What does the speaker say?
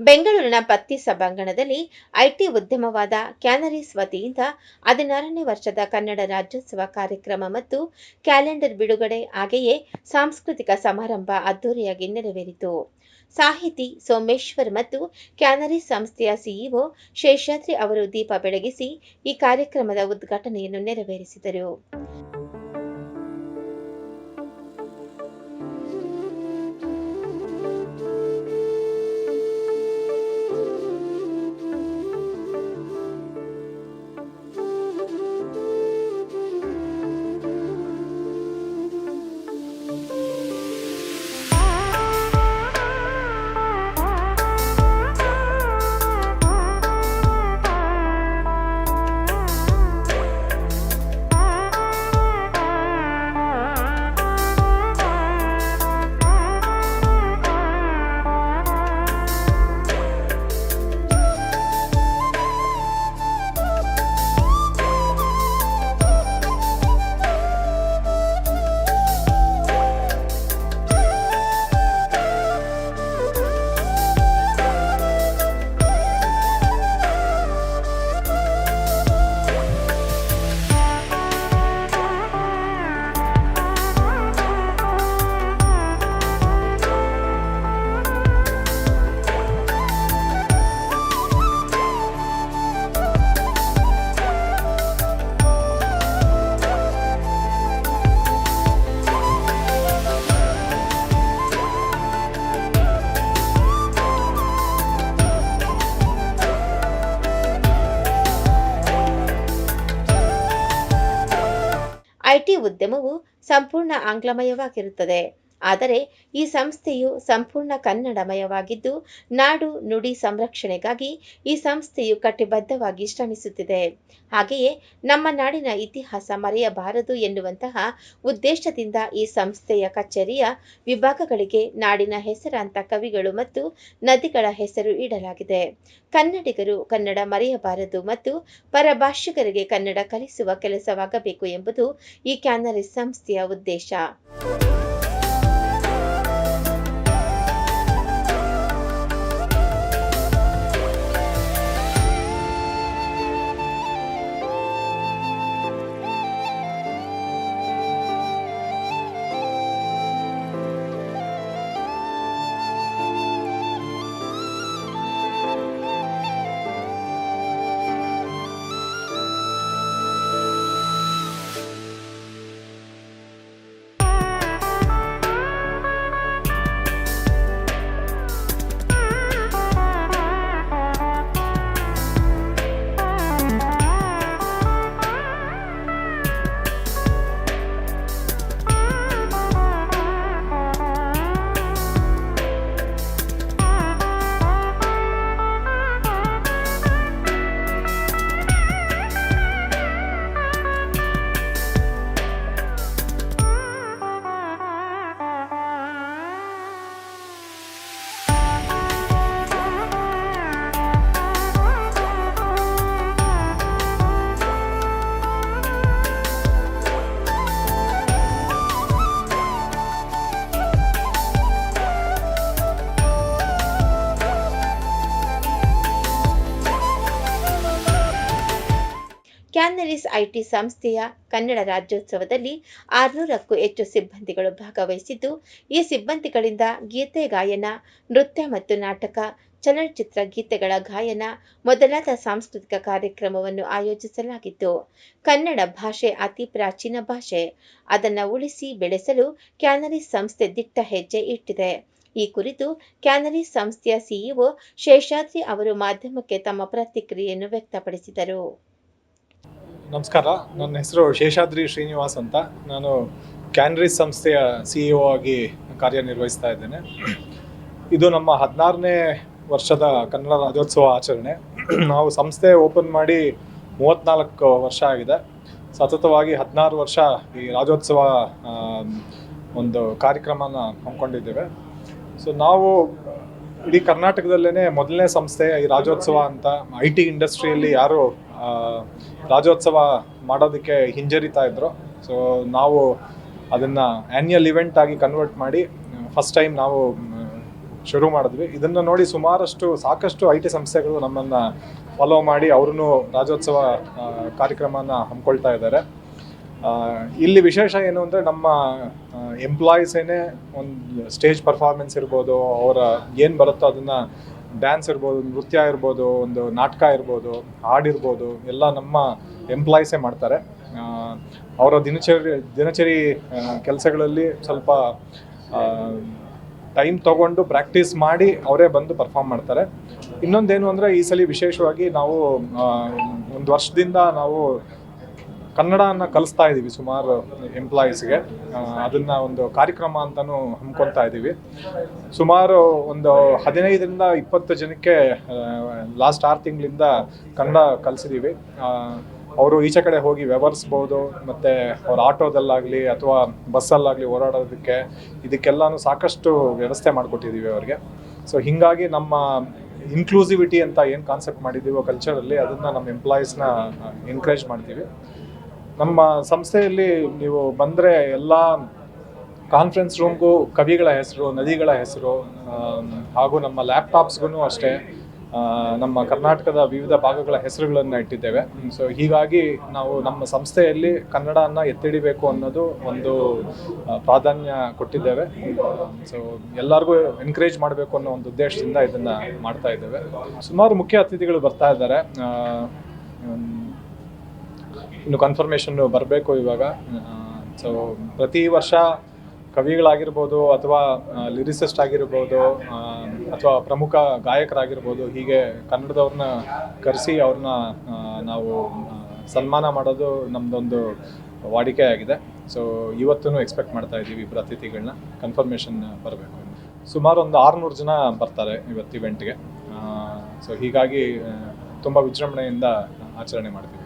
ಬೆಂಗಳೂರಿನ ಪತ್ತಿ ಸಭಾಂಗಣದಲ್ಲಿ ಐಟಿ ಉದ್ಯಮವಾದ ಕ್ಯಾನರೀಸ್ ವತಿಯಿಂದ 16ನೇ ವರ್ಷದ ಕನ್ನಡ ರಾಜ್ಯೋತ್ಸವ ಕಾರ್ಯಕ್ರಮ ಮತ್ತು ಕ್ಯಾಲೆಂಡರ್ ಬಿಡುಗಡೆ ಹಾಗೆಯೇ ಸಾಂಸ್ಕೃತಿಕ ಸಮಾರಂಭ ಅದ್ದೂರಿಯಾಗಿ ನೆರವೇರಿತು. ಸಾಹಿತಿ ಸೋಮೇಶ್ವರ್ ಮತ್ತು ಕ್ಯಾನರೀಸ್ ಸಂಸ್ಥೆಯ ಸಿಇಒ ಶೇಷಾದ್ರಿ ಅವರು ದೀಪ ಬೆಳಗಿಸಿ ಈ ಕಾರ್ಯಕ್ರಮದ ಉದ್ಘಾಟನೆಯನ್ನು ನೆರವೇರಿಸಿದರು. ಐಟಿ ಉದ್ಯಮವು ಸಂಪೂರ್ಣ ಆಂಗ್ಲಮಯವಾಗಿರುತ್ತದೆ. ಆದರೆ ಈ ಸಂಸ್ಥೆಯು ಸಂಪೂರ್ಣ ಕನ್ನಡಮಯವಾಗಿದ್ದು, ನಾಡು ನುಡಿ ಸಂರಕ್ಷಣೆಗಾಗಿ ಈ ಸಂಸ್ಥೆಯು ಕಟಿಬದ್ಧವಾಗಿ ಶ್ರಮಿಸುತ್ತಿದೆ. ಹಾಗೆಯೇ ನಮ್ಮ ನಾಡಿನ ಇತಿಹಾಸ ಮರೆಯಬಾರದು ಎನ್ನುವಂತಹ ಉದ್ದೇಶದಿಂದ ಈ ಸಂಸ್ಥೆಯ ಕಚೇರಿಯ ವಿಭಾಗಗಳಿಗೆ ನಾಡಿನ ಹೆಸರಾಂತ ಕವಿಗಳು ಮತ್ತು ನದಿಗಳ ಹೆಸರು ಇಡಲಾಗಿದೆ. ಕನ್ನಡಿಗರು ಕನ್ನಡ ಮರೆಯಬಾರದು ಮತ್ತು ಪರಭಾಷಿಗರಿಗೆ ಕನ್ನಡ ಕಲಿಸುವ ಕೆಲಸವಾಗಬೇಕು ಎಂಬುದು ಈ ಕ್ಯಾನರೀಸ್ ಸಂಸ್ಥೆಯ ಉದ್ದೇಶ. ಕ್ಯಾನರೀಸ್ ಐಟಿ ಸಂಸ್ಥೆಯ ಕನ್ನಡ ರಾಜ್ಯೋತ್ಸವದಲ್ಲಿ 600ಕ್ಕೂ ಹೆಚ್ಚು ಸಿಬ್ಬಂದಿಗಳು ಭಾಗವಹಿಸಿದ್ದು, ಈ ಸಿಬ್ಬಂದಿಗಳಿಂದ ಗೀತೆ ಗಾಯನ, ನೃತ್ಯ ಮತ್ತು ನಾಟಕ, ಚಲನಚಿತ್ರ ಗೀತೆಗಳ ಗಾಯನ ಮೊದಲಾದ ಸಾಂಸ್ಕೃತಿಕ ಕಾರ್ಯಕ್ರಮವನ್ನು ಆಯೋಜಿಸಲಾಗಿತ್ತು. ಕನ್ನಡ ಭಾಷೆ ಅತಿ ಪ್ರಾಚೀನ ಭಾಷೆ. ಅದನ್ನು ಉಳಿಸಿ ಬೆಳೆಸಲು ಕ್ಯಾನರೀಸ್ ಸಂಸ್ಥೆ ದಿಟ್ಟ ಹೆಜ್ಜೆ ಇಟ್ಟಿದೆ. ಈ ಕುರಿತು ಕ್ಯಾನರೀಸ್ ಸಂಸ್ಥೆಯ ಸಿಇಒ ಶೇಷಾದ್ರಿ ಅವರು ಮಾಧ್ಯಮಕ್ಕೆ ತಮ್ಮ ಪ್ರತಿಕ್ರಿಯೆಯನ್ನು ವ್ಯಕ್ತಪಡಿಸಿದರು. ನಮಸ್ಕಾರ, ನನ್ನ ಹೆಸರು ಶೇಷಾದ್ರಿ ಶ್ರೀನಿವಾಸ್ ಅಂತ. ನಾನು ಕ್ಯಾನರೀಸ್ ಸಂಸ್ಥೆಯ ಸಿಇಒ ಆಗಿ ಕಾರ್ಯನಿರ್ವಹಿಸ್ತಾ ಇದ್ದೇನೆ. ಇದು ನಮ್ಮ 16ನೇ ವರ್ಷದ ಕನ್ನಡ ರಾಜ್ಯೋತ್ಸವ ಆಚರಣೆ. ನಾವು ಸಂಸ್ಥೆ ಓಪನ್ ಮಾಡಿ 34 ವರ್ಷ ಆಗಿದೆ. ಸತತವಾಗಿ 16 ವರ್ಷ ಈ ರಾಜ್ಯೋತ್ಸವ ಒಂದು ಕಾರ್ಯಕ್ರಮನ ಹಮ್ಮಿಕೊಂಡಿದ್ದೇವೆ. ಸೊ ನಾವು ಇಡೀ ಕರ್ನಾಟಕದಲ್ಲೇ ಮೊದಲನೇ ಸಂಸ್ಥೆ ಈ ರಾಜ್ಯೋತ್ಸವ ಅಂತ. IT ಇಂಡಸ್ಟ್ರಿಯಲ್ಲಿ ಯಾರು ರಾಜ್ಯೋತ್ಸವ ಮಾಡೋದಕ್ಕೆ ಹಿಂಜರಿತಾ ಇದ್ರು. ಸೊ ನಾವು ಅದನ್ನು ಆ್ಯನ್ಯಲ್ ಇವೆಂಟ್ ಆಗಿ ಕನ್ವರ್ಟ್ ಮಾಡಿ ಫಸ್ಟ್ ಟೈಮ್ ನಾವು ಶುರು ಮಾಡಿದ್ವಿ. ಇದನ್ನು ನೋಡಿ ಸಾಕಷ್ಟು IT ಸಂಸ್ಥೆಗಳು ನಮ್ಮನ್ನು ಫಾಲೋ ಮಾಡಿ ಅವ್ರೂ ರಾಜ್ಯೋತ್ಸವ ಕಾರ್ಯಕ್ರಮನ ಹಮ್ಮಿಕೊಳ್ತಾ ಇದ್ದಾರೆ. ಇಲ್ಲಿ ವಿಶೇಷ ಏನು ಅಂದರೆ ನಮ್ಮ ಎಂಪ್ಲಾಯೀಸೇನೆ ಒಂದು ಸ್ಟೇಜ್ ಪರ್ಫಾರ್ಮೆನ್ಸ್ ಇರ್ಬೋದು, ಅವರ ಏನು ಬರುತ್ತೋ ಅದನ್ನು ಡ್ಯಾನ್ಸ್ ಇರ್ಬೋದು, ನೃತ್ಯ ಇರ್ಬೋದು, ಒಂದು ನಾಟಕ ಇರ್ಬೋದು, ಹಾಡಿರ್ಬೋದು, ಎಲ್ಲ ನಮ್ಮ ಎಂಪ್ಲಾಯೀಸೇ ಮಾಡ್ತಾರೆ. ಅವರ ದಿನಚರಿ ಕೆಲಸಗಳಲ್ಲಿ ಸ್ವಲ್ಪ ಟೈಮ್ ತೊಗೊಂಡು ಪ್ರಾಕ್ಟೀಸ್ ಮಾಡಿ ಅವರೇ ಬಂದು ಪರ್ಫಾರ್ಮ್ ಮಾಡ್ತಾರೆ. ಇನ್ನೊಂದೇನು ಅಂದರೆ ಈ ಸಲ ವಿಶೇಷವಾಗಿ ನಾವು ಒಂದು ವರ್ಷದಿಂದ ನಾವು ಕನ್ನಡನ ಕಲಿಸ್ತಾ ಇದ್ದೀವಿ ಸುಮಾರು ಎಂಪ್ಲಾಯೀಸ್ಗೆ. ಅದನ್ನು ಒಂದು ಕಾರ್ಯಕ್ರಮ ಅಂತಲೂ ಹಮ್ಮಿಕೊಳ್ತಾ ಇದ್ದೀವಿ. ಸುಮಾರು ಒಂದು 15ರಿಂದ 20 ಜನಕ್ಕೆ ಲಾಸ್ಟ್ 6 ತಿಂಗಳಿಂದ ಕನ್ನಡ ಕಲಿಸಿದ್ದೀವಿ. ಅವರು ಈಚೆ ಕಡೆ ಹೋಗಿ ವ್ಯವಹರಿಸ್ಬೋದು, ಮತ್ತು ಅವ್ರ ಆಟೋದಲ್ಲಾಗಲಿ ಅಥವಾ ಬಸ್ಸಲ್ಲಾಗಲಿ ಓಡಾಡೋದಕ್ಕೆ ಇದಕ್ಕೆಲ್ಲನೂ ಸಾಕಷ್ಟು ವ್ಯವಸ್ಥೆ ಮಾಡಿಕೊಟ್ಟಿದ್ದೀವಿ ಅವ್ರಿಗೆ. ಸೊ ಹೀಗಾಗಿ ನಮ್ಮ ಇನ್ಕ್ಲೂಸಿವಿಟಿ ಅಂತ ಏನು ಕಾನ್ಸೆಪ್ಟ್ ಮಾಡಿದ್ದೀವೋ ಕಲ್ಚರಲ್ಲಿ, ಅದನ್ನು ನಮ್ಮ ಎಂಪ್ಲಾಯೀಸ್ನ ಎನ್ಕರೇಜ್ ಮಾಡ್ತೀವಿ. ನಮ್ಮ ಸಂಸ್ಥೆಯಲ್ಲಿ ನೀವು ಬಂದರೆ ಎಲ್ಲ ಕಾನ್ಫರೆನ್ಸ್ ರೂಮ್ಗೂ ಕವಿಗಳ ಹೆಸರು, ನದಿಗಳ ಹೆಸರು, ಹಾಗೂ ನಮ್ಮ ಲ್ಯಾಪ್ಟಾಪ್ಸ್ಗೂ ಅಷ್ಟೇ ನಮ್ಮ ಕರ್ನಾಟಕದ ವಿವಿಧ ಭಾಗಗಳ ಹೆಸರುಗಳನ್ನು ಇಟ್ಟಿದ್ದೇವೆ. ಸೊ ಹೀಗಾಗಿ ನಾವು ನಮ್ಮ ಸಂಸ್ಥೆಯಲ್ಲಿ ಕನ್ನಡನ ಎತ್ತಿಡಿಬೇಕು ಅನ್ನೋದು ಒಂದು ಪ್ರಾಧಾನ್ಯ ಕೊಟ್ಟಿದ್ದೇವೆ. ಸೊ ಎಲ್ಲರಿಗೂ ಎನ್ಕರೇಜ್ ಮಾಡಬೇಕು ಅನ್ನೋ ಒಂದು ಉದ್ದೇಶದಿಂದ ಇದನ್ನು ಮಾಡ್ತಾ ಇದ್ದೇವೆ. ಸುಮಾರು ಮುಖ್ಯ ಅತಿಥಿಗಳು ಬರ್ತಾ ಇದ್ದಾರೆ. ಇನ್ನು ಕನ್ಫರ್ಮೇಷನ್ನು ಬರಬೇಕು ಇವಾಗ. ಸೊ ಪ್ರತಿ ವರ್ಷ ಕವಿಗಳಾಗಿರ್ಬೋದು ಅಥವಾ ಲಿರಿಸಿಸ್ಟ್ ಆಗಿರ್ಬೋದು ಅಥವಾ ಪ್ರಮುಖ ಗಾಯಕರಾಗಿರ್ಬೋದು, ಹೀಗೆ ಕನ್ನಡದವ್ರನ್ನ ಕರೆಸಿ ಅವ್ರನ್ನ ನಾವು ಸನ್ಮಾನ ಮಾಡೋದು ನಮ್ಮದೊಂದು ವಾಡಿಕೆ ಆಗಿದೆ. ಸೊ ಇವತ್ತೂ ಎಕ್ಸ್ಪೆಕ್ಟ್ ಮಾಡ್ತಾ ಇದ್ದೀವಿ ಇಬ್ಬರು ಅತಿಥಿಗಳನ್ನ. ಕನ್ಫರ್ಮೇಷನ್ ಬರಬೇಕು. ಸುಮಾರು ಒಂದು 600 ಜನ ಬರ್ತಾರೆ ಇವತ್ತು ಇವೆಂಟ್ಗೆ. ಸೊ ಹೀಗಾಗಿ ತುಂಬ ವಿಜೃಂಭಣೆಯಿಂದ ಆಚರಣೆ ಮಾಡ್ತೀವಿ.